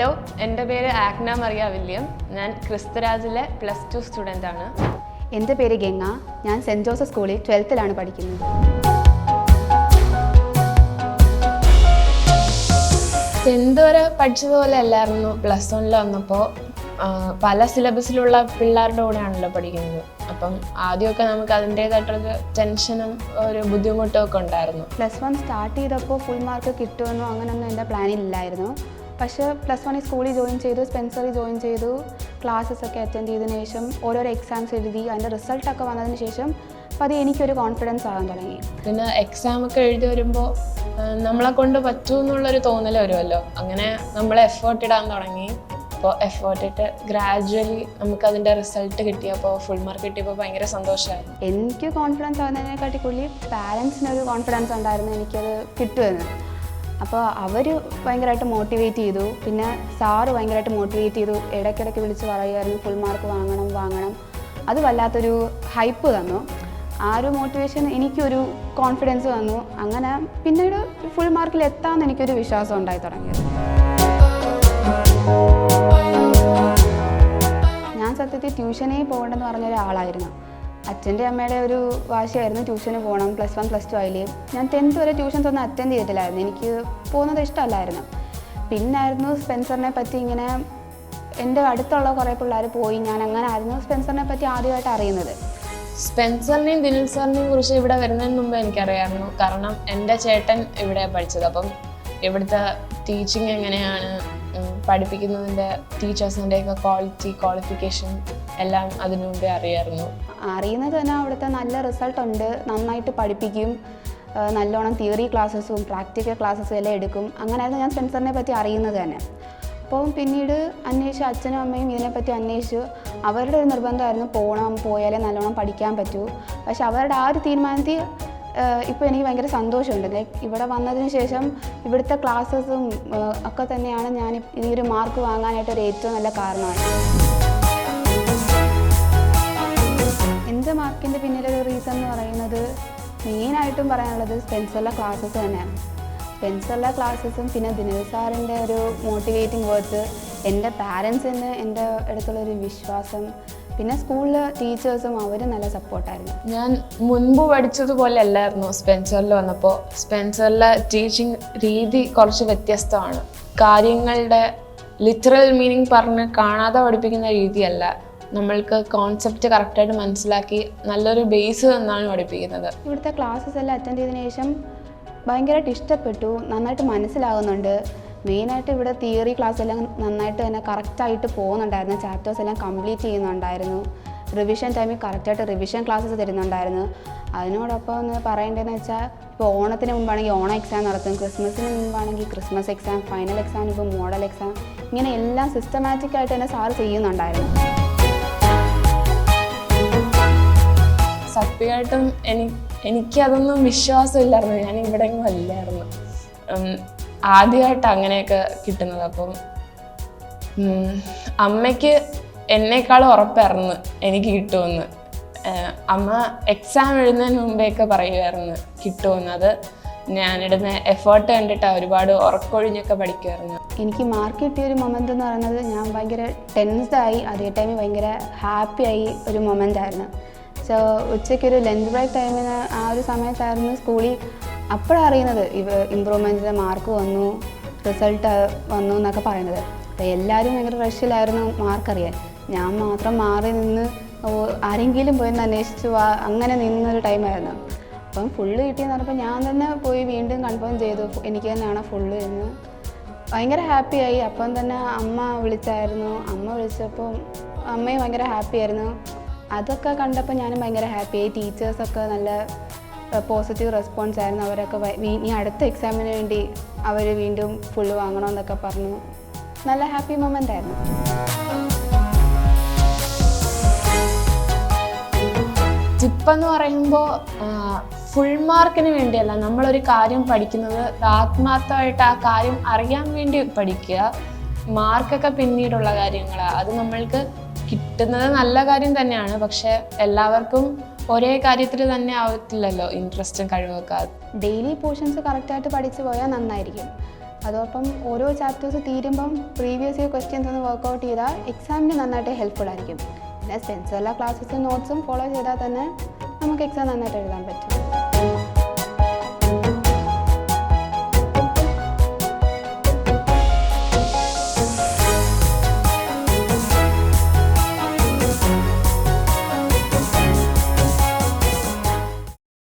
Hello, എൻ്റെ പേര് Agna Mariya William. ഞാൻ ക്രിസ്തുരാജിലെ +2 സ്റ്റുഡൻ്റ് ആണ്. എൻ്റെ പേര് ഗംഗ. ഞാൻ സെൻറ്റ് ജോസഫ് സ്കൂളിൽ 12th പഠിക്കുന്നത്. 10th വരെ പഠിച്ചതുപോലെ അല്ലായിരുന്നു. +1 വന്നപ്പോൾ പല സിലബസിലുള്ള പിള്ളേരുടെ കൂടെയാണല്ലോ പഠിക്കുന്നത്. അപ്പം ആദ്യമൊക്കെ നമുക്ക് അതിൻ്റേതായിട്ടൊരു ടെൻഷനും ഒരു ബുദ്ധിമുട്ടും ഒക്കെ ഉണ്ടായിരുന്നു. +1 സ്റ്റാർട്ട് ചെയ്തപ്പോൾ ഫുൾ മാർക്ക് കിട്ടുമെന്നോ അങ്ങനെയൊന്നും എൻ്റെ പ്ലാനില്ലായിരുന്നു. പക്ഷേ +1 സ്കൂളിൽ ജോയിൻ ചെയ്തു, സ്പെൻസറിൽ ജോയിൻ ചെയ്തു, ക്ലാസ്സസ് ഒക്കെ അറ്റൻഡ് ചെയ്തതിന് ശേഷം ഓരോരോ എക്സാംസ് എഴുതി അതിൻ്റെ റിസൾട്ടൊക്കെ വന്നതിന് ശേഷം അപ്പോൾ അത് എനിക്കൊരു കോൺഫിഡൻസ് ആകാൻ തുടങ്ങി. പിന്നെ എക്സാമൊക്കെ എഴുതി വരുമ്പോൾ നമ്മളെ കൊണ്ട് പറ്റുമെന്നുള്ളൊരു തോന്നൽ വരുമല്ലോ. അങ്ങനെ നമ്മൾ എഫേർട്ട് ഇടാൻ തുടങ്ങി. അപ്പോൾ എഫേർട്ട് ഇട്ട് ഗ്രാജുവലി നമുക്കതിൻ്റെ റിസൾട്ട് കിട്ടിയപ്പോൾ ഫുൾ മാർക്ക് കിട്ടിയപ്പോൾ ഭയങ്കര സന്തോഷമായി. എനിക്ക് കോൺഫിഡൻസ് ആകുന്നതിനെക്കാട്ടി കൂടുതൽ പാരൻസിനൊരു കോൺഫിഡൻസ് ഉണ്ടായിരുന്നു എനിക്കത് കിട്ടുമെന്ന്. അപ്പോൾ അവർ ഭയങ്കരമായിട്ട് മോട്ടിവേറ്റ് ചെയ്തു. പിന്നെ സാറ് ഭയങ്കരമായിട്ട് മോട്ടിവേറ്റ് ചെയ്തു. ഇടയ്ക്കിടയ്ക്ക് വിളിച്ച് പറയുമായിരുന്നു ഫുൾ മാർക്ക് വാങ്ങണം. അത് വല്ലാത്തൊരു ഹൈപ്പ് തന്നു. ആ ഒരു മോട്ടിവേഷൻ എനിക്കൊരു കോൺഫിഡൻസ് തന്നു. അങ്ങനെ പിന്നീട് ഫുൾ മാർക്കിൽ എത്താമെന്ന് എനിക്കൊരു വിശ്വാസം ഉണ്ടായി തുടങ്ങിയത്. ഞാൻ സത്യത്തിൽ ട്യൂഷനേ പോകണ്ടെന്ന് പറഞ്ഞൊരാളായിരുന്നു. അച്ഛൻ്റെ അമ്മയുടെ ഒരു വാശിയായിരുന്നു ട്യൂഷന് പോകണം. +1 +2 ആയില്ലേ. ഞാൻ 10th വരെ ട്യൂഷൻസ് ഒന്നും അറ്റൻഡ് ചെയ്തിട്ടില്ലായിരുന്നു. എനിക്ക് പോകുന്നത് ഇഷ്ടമല്ലായിരുന്നു. പിന്നായിരുന്നു സ്പെൻസറിനെ പറ്റി ഇങ്ങനെ എൻ്റെ അടുത്തുള്ള കുറേ പിള്ളേർ പോയി. ഞാൻ അങ്ങനെ ആയിരുന്നു സ്പെൻസറിനെ പറ്റി ആദ്യമായിട്ട് അറിയുന്നത്. സ്പെൻസറിനെയും ദിനിൽ സാറിനെയും കുറിച്ച് ഇവിടെ വരുന്നതിന് മുമ്പ് എനിക്കറിയാമായിരുന്നു. കാരണം എൻ്റെ ചേട്ടൻ ഇവിടെ പഠിച്ചത്. അപ്പം ഇവിടുത്തെ ടീച്ചിങ് എങ്ങനെയാണ്, പഠിപ്പിക്കുന്നതിൻ്റെ ടീച്ചേഴ്സിൻ്റെയൊക്കെ ക്വാളിഫിക്കേഷൻ എല്ലാം അതിനു മുമ്പേ അറിയാമായിരുന്നു. അറിയുന്നത് തന്നെ അവിടുത്തെ നല്ല റിസൾട്ട് ഉണ്ട്, നന്നായിട്ട് പഠിപ്പിക്കും, നല്ലോണം തിയറി ക്ലാസ്സസും പ്രാക്ടിക്കൽ ക്ലാസ്സസും എല്ലാം എടുക്കും. അങ്ങനെയായിരുന്നു ഞാൻ സ്പെൻസറിനെ പറ്റി അറിയുന്നത് തന്നെ. അപ്പം പിന്നീട് അന്വേഷിച്ചു, അച്ഛനും അമ്മയും ഇതിനെപ്പറ്റി അന്വേഷിച്ചു. അവരുടെ ഒരു നിർബന്ധമായിരുന്നു പോയാലേ നല്ലോണം പഠിക്കാൻ പറ്റൂ. പക്ഷെ അവരുടെ ആ ഒരു തീരുമാനത്തിൽ ഇപ്പോൾ എനിക്ക് ഭയങ്കര സന്തോഷമുണ്ട്. ഇവിടെ വന്നതിന് ശേഷം ഇവിടുത്തെ ക്ലാസ്സസും ഒക്കെ തന്നെയാണ് ഞാൻ ഈ ഒരു മാർക്ക് വാങ്ങാനായിട്ടൊരു ഏറ്റവും നല്ല കാരണമാണ്. എൻ്റെ മാർക്കിൻ്റെ പിന്നിലൊരു റീസൺ എന്ന് പറയുന്നത് മെയിനായിട്ടും പറയാനുള്ളത് സ്പെൻസറിലെ ക്ലാസ്സസ് തന്നെയാണ്. സ്പെൻസറിലെ ക്ലാസ്സസും പിന്നെ ദിനിൽ സാറിൻ്റെ ഒരു മോട്ടിവേറ്റിംഗ് വേർഡ്സ്, എൻ്റെ പാരൻസിന് എൻ്റെ അടുത്തുള്ളൊരു വിശ്വാസം, പിന്നെ സ്കൂളിലെ ടീച്ചേഴ്സും അവർ നല്ല സപ്പോർട്ടായിരുന്നു. ഞാൻ മുൻപ് പഠിച്ചതുപോലെ അല്ലായിരുന്നു സ്പെൻസറിൽ വന്നപ്പോൾ. സ്പെൻസറിലെ ടീച്ചിങ് രീതി കുറച്ച് വ്യത്യസ്തമാണ്. കാര്യങ്ങളുടെ ലിറ്ററൽ മീനിങ് പറഞ്ഞ് കാണാതെ പഠിപ്പിക്കുന്ന രീതിയല്ല. നമ്മൾക്ക് കോൺസെപ്റ്റ് കറക്റ്റായിട്ട് മനസ്സിലാക്കി നല്ലൊരു ബേസ് തന്നാണ് പഠിപ്പിക്കുന്നത്. ഇവിടുത്തെ ക്ലാസ്സസ് എല്ലാം അറ്റൻഡ് ചെയ്തതിന് ശേഷം ഭയങ്കരമായിട്ട് ഇഷ്ടപ്പെട്ടു, നന്നായിട്ട് മനസ്സിലാകുന്നുണ്ട്. മെയിനായിട്ട് ഇവിടെ തിയറി ക്ലാസ് എല്ലാം നന്നായിട്ട് തന്നെ കറക്റ്റായിട്ട് പോകുന്നുണ്ടായിരുന്നു. ചാപ്റ്റേഴ്സ് എല്ലാം കംപ്ലീറ്റ് ചെയ്യുന്നുണ്ടായിരുന്നു. റിവിഷൻ ടൈമിൽ കറക്റ്റായിട്ട് റിവിഷൻ ക്ലാസ്സസ് തരുന്നുണ്ടായിരുന്നു. അതിനോടൊപ്പം ഒന്ന് പറയേണ്ടതെന്ന് വെച്ചാൽ ഇപ്പോൾ ഓണത്തിന് മുമ്പാണെങ്കിൽ ഓണം എക്സാം നടത്തും, ക്രിസ്മസിന് മുമ്പാണെങ്കിൽ ക്രിസ്മസ് എക്സാം, ഫൈനൽ എക്സാം, ഇപ്പോൾ മോഡൽ എക്സാം, ഇങ്ങനെ എല്ലാം സിസ്റ്റമാറ്റിക്കായിട്ട് തന്നെ സാറ് ചെയ്യുന്നുണ്ടായിരുന്നു. സത്യമായിട്ടും എനിക്കതൊന്നും വിശ്വാസമില്ലായിരുന്നു. ഞാൻ ഇവിടെയൊന്നും അല്ലായിരുന്നു. ആദ്യമായിട്ട് അങ്ങനെയൊക്കെ കിട്ടുന്നത്. അപ്പം അമ്മയ്ക്ക് എന്നേക്കാളും ഉറപ്പായിരുന്നു എനിക്ക് കിട്ടുമെന്ന്. അമ്മ എക്സാം എഴുതുന്നതിന് മുമ്പേയൊക്കെ പറയുമായിരുന്നു കിട്ടുമെന്ന്. അത് ഞാനിടുന്ന എഫേർട്ട് കണ്ടിട്ടാണ് ഒരുപാട് ഉറക്കൊഴിഞ്ഞൊക്കെ പഠിക്കുമായിരുന്നു. എനിക്ക് മാർക്ക് കിട്ടിയൊരു മൊമെൻ്റ് എന്ന് പറയുന്നത് ഞാൻ ഭയങ്കര ടെൻസ്ഡായി, അതേ ടൈമിൽ ഭയങ്കര ഹാപ്പിയായി ഒരു മൊമെൻ്റായിരുന്നു. സോ ഉച്ചയ്ക്കൊരു ലഞ്ച് ബ്രേക്ക് ടൈമിന് ആ ഒരു സമയത്തായിരുന്നു സ്കൂളിൽ അപ്പോഴാണ് അറിയുന്നത് ഇമ്പ്രൂവ്മെൻറ്റിൻ്റെ മാർക്ക് വന്നു, റിസൾട്ട് വന്നു എന്നൊക്കെ പറയുന്നത്. അപ്പോൾ എല്ലാവരും ഭയങ്കര റഷിലായിരുന്നു മാർക്ക് അറിയാൻ. ഞാൻ മാത്രം മാറി നിന്ന് ആരെങ്കിലും പോയി അന്വേഷിച്ചു അങ്ങനെ നിന്നൊരു ടൈമായിരുന്നു. അപ്പം ഫുള്ള് കിട്ടിയെന്ന് പറഞ്ഞപ്പോൾ ഞാൻ തന്നെ പോയി വീണ്ടും കൺഫേം ചെയ്തു എനിക്ക് തന്നെയാണ് ഫുള്ള് എന്ന്. ഭയങ്കര ഹാപ്പിയായി. അപ്പം തന്നെ അമ്മ വിളിച്ചായിരുന്നു. അമ്മ വിളിച്ചപ്പോൾ അമ്മയും ഭയങ്കര ഹാപ്പിയായിരുന്നു. അതൊക്കെ കണ്ടപ്പോൾ ഞാനും ഭയങ്കര ഹാപ്പിയായി. ടീച്ചേഴ്സൊക്കെ നല്ല പോസിറ്റീവ് റെസ്പോൺസ് ആയിരുന്നു. അവരൊക്കെ ഇനി അടുത്ത എക്സാമിന് വേണ്ടി അവർ വീണ്ടും ഫുള്ള് വാങ്ങണമെന്നൊക്കെ പറഞ്ഞു. നല്ല ഹാപ്പി മൊമെൻ്റ് ആയിരുന്നു. ടിപ്പെന്ന് പറയുമ്പോൾ ഫുൾ മാർക്കിന് വേണ്ടിയല്ല, നമ്മളൊരു കാര്യം പഠിക്കുന്നത് ആത്മാർത്ഥമായിട്ട് ആ കാര്യം അറിയാൻ വേണ്ടി പഠിക്കുക. മാർക്കൊക്കെ പിന്നീടുള്ള കാര്യങ്ങളാണ്. അത് നമ്മൾക്ക് കിട്ടുന്നത് നല്ല കാര്യം തന്നെയാണ്. പക്ഷെ എല്ലാവർക്കും ഒരേ കാര്യത്തിൽ തന്നെ ആവത്തില്ലല്ലോ ഇൻട്രസ്റ്റും കഴിവൊക്കെ. ഡെയിലി പോർഷൻസ് കറക്റ്റായിട്ട് പഠിച്ചു പോയാൽ നന്നായിരിക്കും. അതോടൊപ്പം ഓരോ ചാപ്റ്റേഴ്സ് തീരുമ്പം പ്രീവിയസ് ഇയർ ക്വസ്റ്റ്യൻസ് ഒന്ന് വർക്കൗട്ട് ചെയ്താൽ എക്സാമിന് നന്നായിട്ട് ഹെൽപ്ഫുൾ ആയിരിക്കും. പിന്നെ സ്പെൻസർ എല്ലാ ക്ലാസ്സസും നോട്ട്സും ഫോളോ ചെയ്താൽ തന്നെ നമുക്ക് എക്സാം നന്നായിട്ട് എഴുതാൻ പറ്റും.